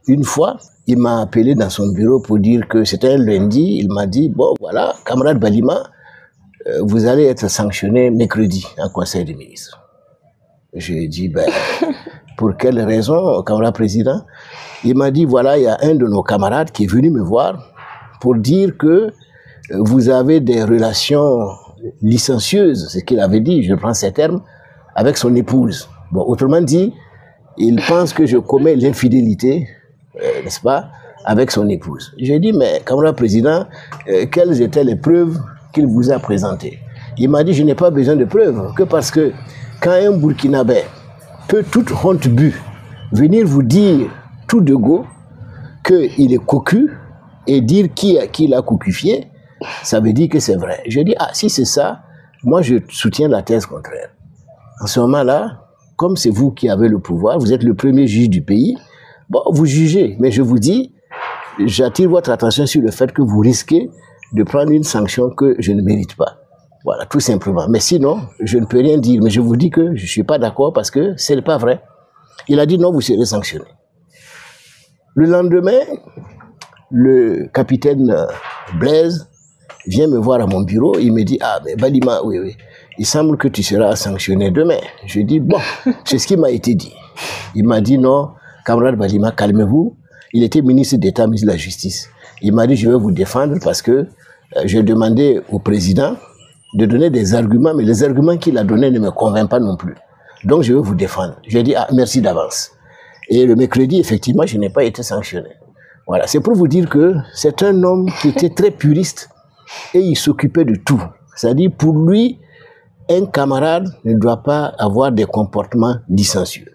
une fois, il m'a appelé dans son bureau pour dire que c'était un lundi. Il m'a dit, bon voilà, camarade Balima, vous allez être sanctionné mercredi en Conseil des ministres. J'ai dit, ben, pour quelle raison, camarade président? Il m'a dit, voilà, il y a un de nos camarades qui est venu me voir pour dire que vous avez des relations licencieuses, ce qu'il avait dit, je prends ces termes, avec son épouse. Bon, autrement dit, il pense que je commets l'infidélité, n'est-ce pas, avec son épouse. J'ai dit, mais camarade président, quelles étaient les preuves qu'il vous a présentées? Il m'a dit, je n'ai pas besoin de preuves, que parce que quand un Burkinabé peut toute honte bue venir vous dire tout de go qu'il est cocu et dire qui l'a cocufié, ça veut dire que c'est vrai. Je dis, ah, si c'est ça, moi je soutiens la thèse contraire. En ce moment-là, comme c'est vous qui avez le pouvoir, vous êtes le premier juge du pays, bon, vous jugez, mais je vous dis, j'attire votre attention sur le fait que vous risquez de prendre une sanction que je ne mérite pas. Voilà, tout simplement. Mais sinon, je ne peux rien dire, mais je vous dis que je ne suis pas d'accord parce que ce n'est pas vrai. Il a dit non, vous serez sanctionné. Le lendemain, le capitaine Blaise vient me voir à mon bureau, il me dit, ah, mais Balima, oui, il semble que tu seras sanctionné demain. Je dis, bon, c'est ce qui m'a été dit. Il m'a dit, non, camarade Balima, calmez-vous. Il était ministre d'État, ministre de la Justice. Il m'a dit, je vais vous défendre parce que j'ai demandé au président de donner des arguments, mais les arguments qu'il a donnés ne me convainquent pas non plus. Donc, je vais vous défendre. J'ai dit, ah, merci d'avance. Et le mercredi, effectivement, je n'ai pas été sanctionné. Voilà, c'est pour vous dire que c'est un homme qui était très puriste et il s'occupait de tout. C'est-à-dire, pour lui, un camarade ne doit pas avoir des comportements licencieux.